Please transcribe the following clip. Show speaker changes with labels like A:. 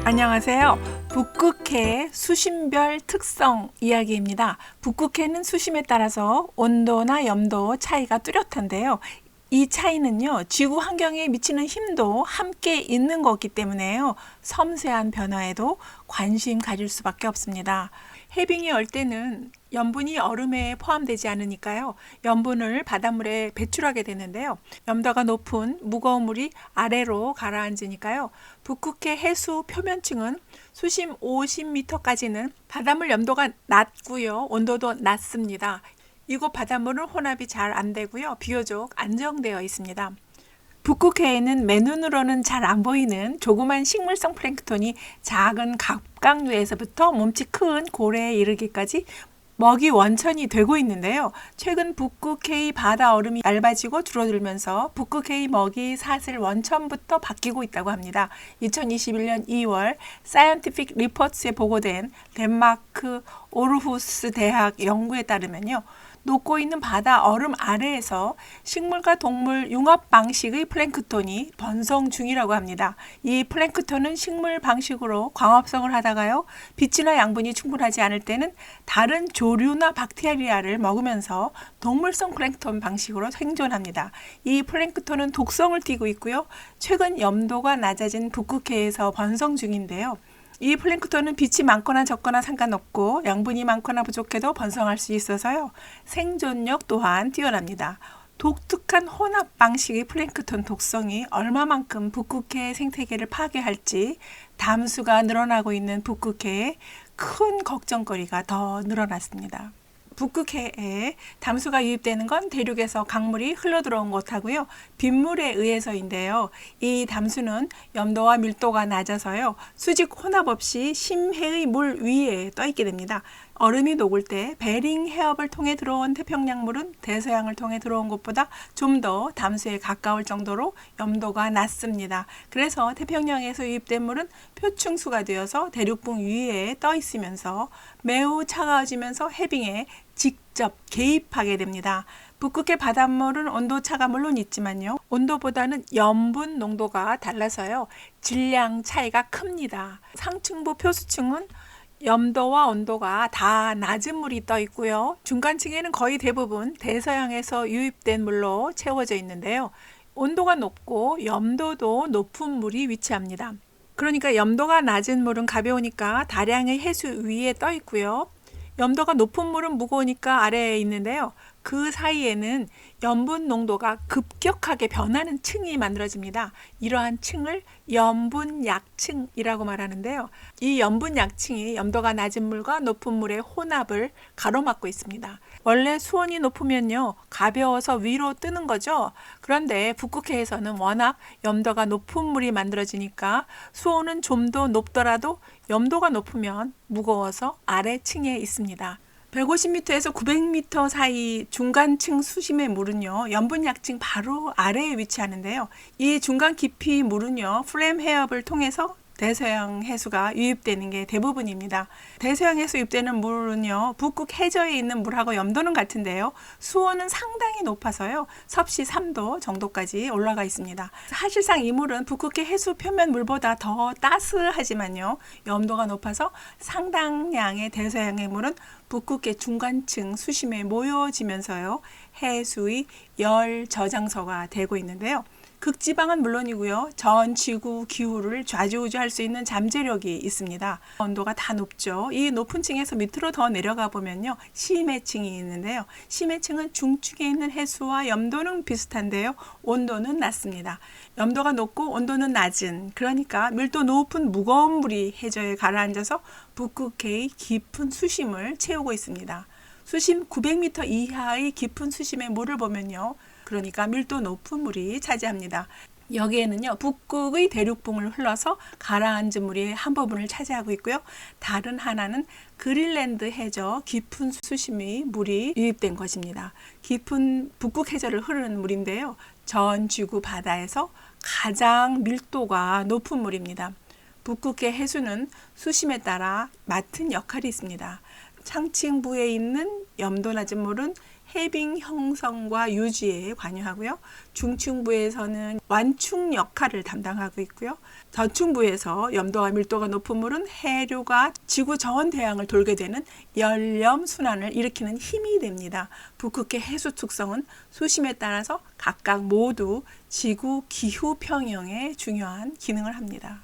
A: 안녕하세요. 북극해의 수심별 특성 이야기입니다. 북극해는 수심에 따라서 온도나 염도 차이가 뚜렷한데요. 이 차이는요, 지구 환경에 미치는 힘도 함께 있는 거기 때문에요. 섬세한 변화에도 관심 가질 수밖에 없습니다. 해빙이 얼 때는 염분이 얼음에 포함되지 않으니까요. 염분을 바닷물에 배출하게 되는데요. 염도가 높은 무거운 물이 아래로 가라앉으니까요. 북극해 해수 표면층은 수심 50m까지는 바닷물 염도가 낮고요. 온도도 낮습니다. 이곳 바닷물은 혼합이 잘 안 되고요. 비교적 안정되어 있습니다. 북극해에는 맨눈으로는 잘 안 보이는 조그만 식물성 플랭크톤이 작은 갑각류에서부터 몸치 큰 고래에 이르기까지 먹이 원천이 되고 있는데요. 최근 북극해의 바다 얼음이 얇아지고 줄어들면서 북극해의 먹이 사슬 원천부터 바뀌고 있다고 합니다. 2021년 2월 사이언티픽 리포츠에 보고된 덴마크 오르후스 대학 연구에 따르면요. 녹고 있는 바다 얼음 아래에서 식물과 동물 융합 방식의 플랭크톤이 번성 중이라고 합니다. 이 플랭크톤은 식물 방식으로 광합성을 하다가요. 빛이나 양분이 충분하지 않을 때는 다른 조류나 박테리아를 먹으면서 동물성 플랭크톤 방식으로 생존합니다. 이 플랭크톤은 독성을 띠고 있고요. 최근 염도가 낮아진 북극해에서 번성 중인데요. 이 플랭크톤은 빛이 많거나 적거나 상관없고 양분이 많거나 부족해도 번성할 수 있어서요. 생존력 또한 뛰어납니다. 독특한 혼합 방식의 플랭크톤 독성이 얼마만큼 북극해 생태계를 파괴할지 담수가 늘어나고 있는 북극해에 큰 걱정거리가 더 늘어났습니다. 북극해에 담수가 유입되는 건 대륙에서 강물이 흘러들어온 것하고요. 빗물에 의해서인데요. 이 담수는 염도와 밀도가 낮아서요. 수직 혼합 없이 심해의 물 위에 떠 있게 됩니다. 얼음이 녹을 때 베링 해협을 통해 들어온 태평양물은 대서양을 통해 들어온 것보다 좀 더 담수에 가까울 정도로 염도가 낮습니다. 그래서 태평양에서 유입된 물은 표층수가 되어서 대륙붕 위에 떠 있으면서 매우 차가워지면서 해빙에 직접 개입하게 됩니다. 북극해 바닷물은 온도차가 물론 있지만요. 온도보다는 염분 농도가 달라서요. 질량 차이가 큽니다. 상층부 표수층은 염도와 온도가 다 낮은 물이 떠 있고요. 중간층에는 거의 대부분 대서양에서 유입된 물로 채워져 있는데요. 온도가 높고 염도도 높은 물이 위치합니다. 그러니까 염도가 낮은 물은 가벼우니까 다량의 해수 위에 떠 있고요. 염도가 높은 물은 무거우니까 아래에 있는데요. 그 사이에는 염분 농도가 급격하게 변하는 층이 만들어집니다. 이러한 층을 염분약층이라고 말하는데요. 이 염분약층이 염도가 낮은 물과 높은 물의 혼합을 가로막고 있습니다. 원래 수온이 높으면요, 가벼워서 위로 뜨는 거죠. 그런데 북극해에서는 워낙 염도가 높은 물이 만들어지니까 수온은 좀 더 높더라도 염도가 높으면 무거워서 아래층에 있습니다. 150m에서 900m 사이 중간층 수심의 물은요, 염분약층 바로 아래에 위치하는데요. 이 중간 깊이 물은요, 프렘 해협을 통해서 대서양 해수가 유입되는 게 대부분입니다. 대서양 해수 유입되는 물은요, 북극 해저에 있는 물하고 염도는 같은데요. 수온은 상당히 높아서요. 섭씨 3도 정도까지 올라가 있습니다. 사실상 이 물은 북극해 해수 표면 물보다 더 따스하지만요. 염도가 높아서 상당량의 대서양의 물은 북극해 중간층 수심에 모여지면서요. 해수의 열 저장소가 되고 있는데요. 극지방은 물론이고요. 전 지구 기후를 좌지우지할 수 있는 잠재력이 있습니다. 온도가 다 높죠. 이 높은 층에서 밑으로 더 내려가 보면요. 심해층이 있는데요. 심해층은 중층에 있는 해수와 염도는 비슷한데요. 온도는 낮습니다. 염도가 높고 온도는 낮은, 그러니까 밀도 높은 무거운 물이 해저에 가라앉아서 북극해의 깊은 수심을 채우고 있습니다. 수심 900m 이하의 깊은 수심의 물을 보면요. 그러니까 밀도 높은 물이 차지합니다. 여기에는요, 북극의 대륙붕을 흘러서 가라앉은 물이 한 부분을 차지하고 있고요. 다른 하나는 그린랜드 해저 깊은 수심의 물이 유입된 것입니다. 깊은 북극 해저를 흐르는 물인데요. 전 지구 바다에서 가장 밀도가 높은 물입니다. 북극해 해수는 수심에 따라 맡은 역할이 있습니다. 상층부에 있는 염도 낮은 물은 해빙 형성과 유지에 관여하고요. 중층부에서는 완충 역할을 담당하고 있고요. 저층부에서 염도와 밀도가 높은 물은 해류가 지구 저온 대양을 돌게 되는 열염 순환을 일으키는 힘이 됩니다. 북극해 해수 특성은 수심에 따라서 각각 모두 지구 기후 평형에 중요한 기능을 합니다.